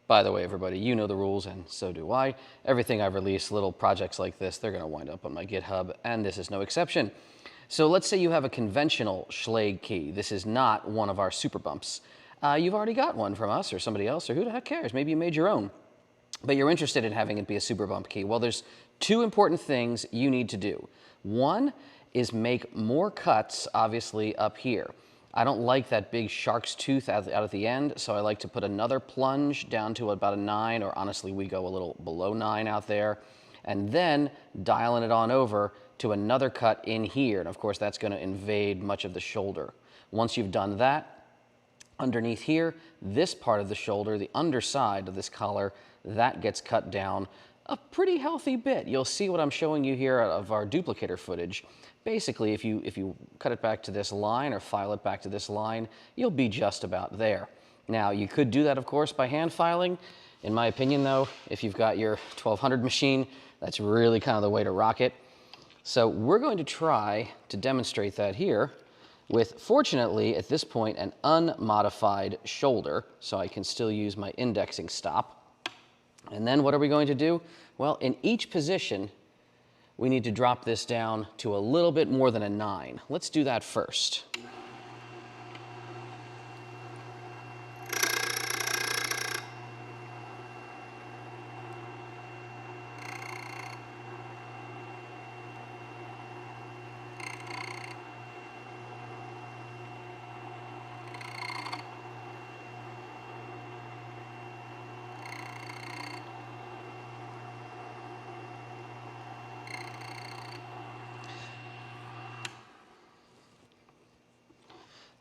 By the way, everybody, you know the rules, and so do I. Everything I've released, little projects like this, they're going to wind up on my GitHub, and this is no exception. So let's say you have a conventional Schlage key. This is not one of our super bumps. You've already got one from us or somebody else, or who the heck cares? Maybe you made your own. But you're interested in having it be a super bump key. Well, there's two important things you need to do. One is make more cuts, obviously, up here. I don't like that big shark's tooth out at the end, so I like to put another plunge down to about a 9, or honestly, we go a little below 9 out there, and then dialing it on over to another cut in here. And of course, that's going to invade much of the shoulder. Once you've done that, underneath here, this part of the shoulder, the underside of this collar, that gets cut down a pretty healthy bit. You'll see what I'm showing you here of our duplicator footage. Basically, if you cut it back to this line or file it back to this line, you'll be just about there. Now, you could do that, of course, by hand filing. In my opinion, though, if you've got your 1200 machine, that's really kind of the way to rock it. So we're going to try to demonstrate that here with, fortunately, at this point, an unmodified shoulder, so I can still use my indexing stop. And then what are we going to do? Well, in each position, we need to drop this down to a little bit more than a 9. Let's do that first.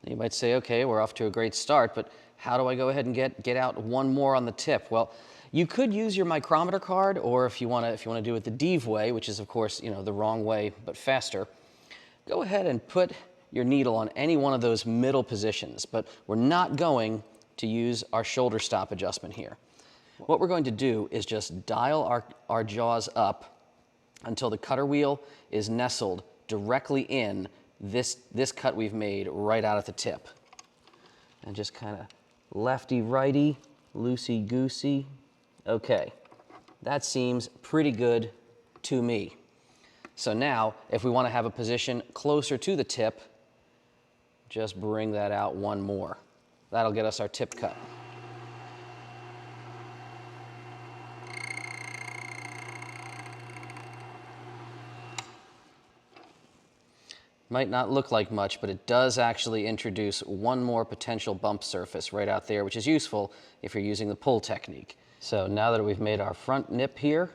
You might say, okay, we're off to a great start, but how do I go ahead and get out one more on the tip? Well, you could use your micrometer card, or if you want to do it the Deve way, which is of course, the wrong way but faster, go ahead and put your needle on any one of those middle positions, but we're not going to use our shoulder stop adjustment here. What we're going to do is just dial our jaws up until the cutter wheel is nestled directly in this cut we've made right out at the tip. And just kind of lefty-righty, loosey-goosey. Okay, that seems pretty good to me. So now, if we want to have a position closer to the tip, just bring that out one more. That'll get us our tip cut. Might not look like much, but it does actually introduce one more potential bump surface right out there, which is useful if you're using the pull technique. So now that we've made our front nip here,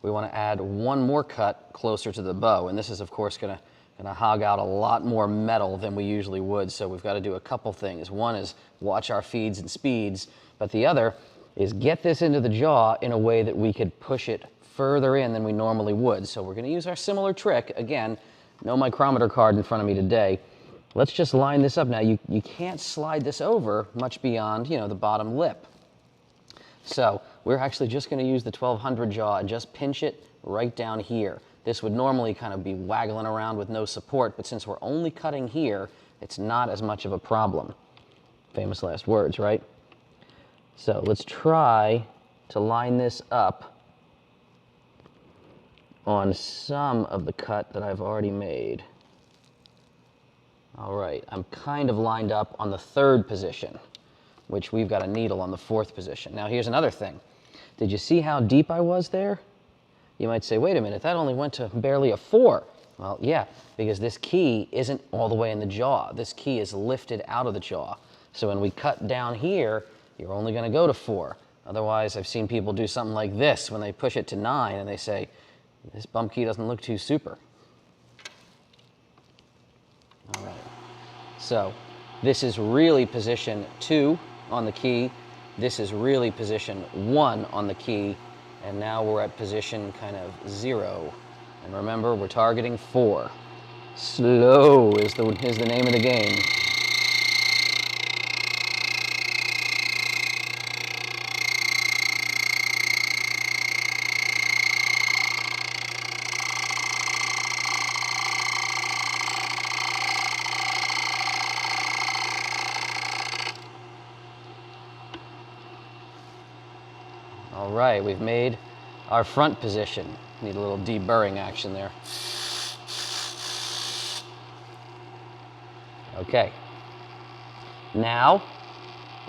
we want to add one more cut closer to the bow. And this is, of course, going to hog out a lot more metal than we usually would. So we've got to do a couple things. One is watch our feeds and speeds, but the other is get this into the jaw in a way that we could push it further in than we normally would. So we're going to use our similar trick. Again, no micrometer card in front of me today. Let's just line this up. Now, you can't slide this over much beyond, the bottom lip. So we're actually just going to use the 1200 jaw and just pinch it right down here. This would normally kind of be waggling around with no support, but since we're only cutting here, it's not as much of a problem. Famous last words, right? So let's try to line this up on some of the cut that I've already made. All right, I'm kind of lined up on the 3rd position, which we've got a needle on the 4th position. Now here's another thing. Did you see how deep I was there? You might say, wait a minute, that only went to barely a 4. Well, yeah, because this key isn't all the way in the jaw. This key is lifted out of the jaw. So when we cut down here, you're only gonna go to 4. Otherwise, I've seen people do something like this when they push it to 9 and they say, this bump key doesn't look too super. All right. So this is really position 2 on the key. This is really position 1 on the key. And now we're at position kind of 0. And remember, we're targeting 4. Slow is the name of the game. All right, we've made our front position. Need a little deburring action there. Okay. Now,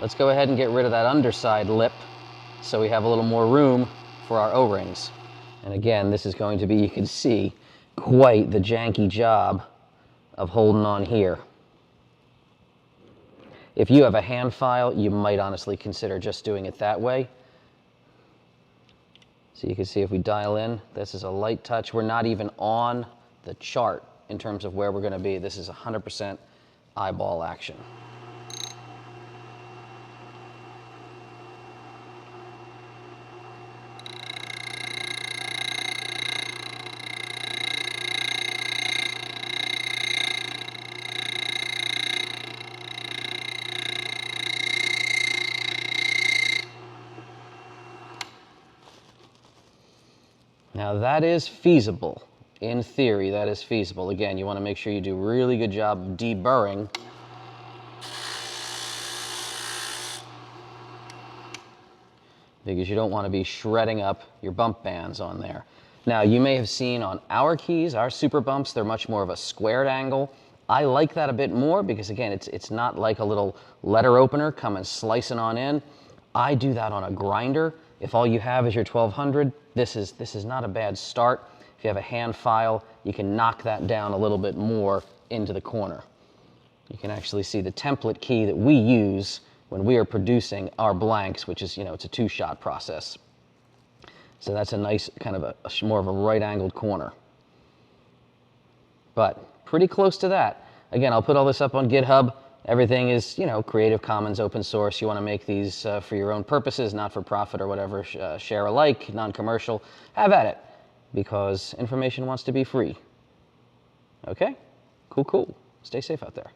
let's go ahead and get rid of that underside lip so we have a little more room for our O-rings. And again, this is going to be, you can see, quite the janky job of holding on here. If you have a hand file, you might honestly consider just doing it that way. So you can see if we dial in, this is a light touch. We're not even on the chart in terms of where we're going to be. This is 100% eyeball action. Now that is feasible. In theory, that is feasible. Again, you want to make sure you do a really good job of deburring. Because you don't want to be shredding up your bump bands on there. Now, you may have seen on our keys, our super bumps, they're much more of a squared angle. I like that a bit more because, again, it's not like a little letter opener coming slicing on in. I do that on a grinder. If all you have is your 1200, this is not a bad start. If you have a hand file, you can knock that down a little bit more into the corner. You can actually see the template key that we use when we are producing our blanks, which is, it's a two-shot process. So that's a nice kind of more of a right-angled corner. But pretty close to that. Again, I'll put all this up on GitHub. Everything is, Creative Commons, open source. You want to make these for your own purposes, not for profit or whatever, share alike, non-commercial. Have at it, because information wants to be free. Okay? Cool, cool. Stay safe out there.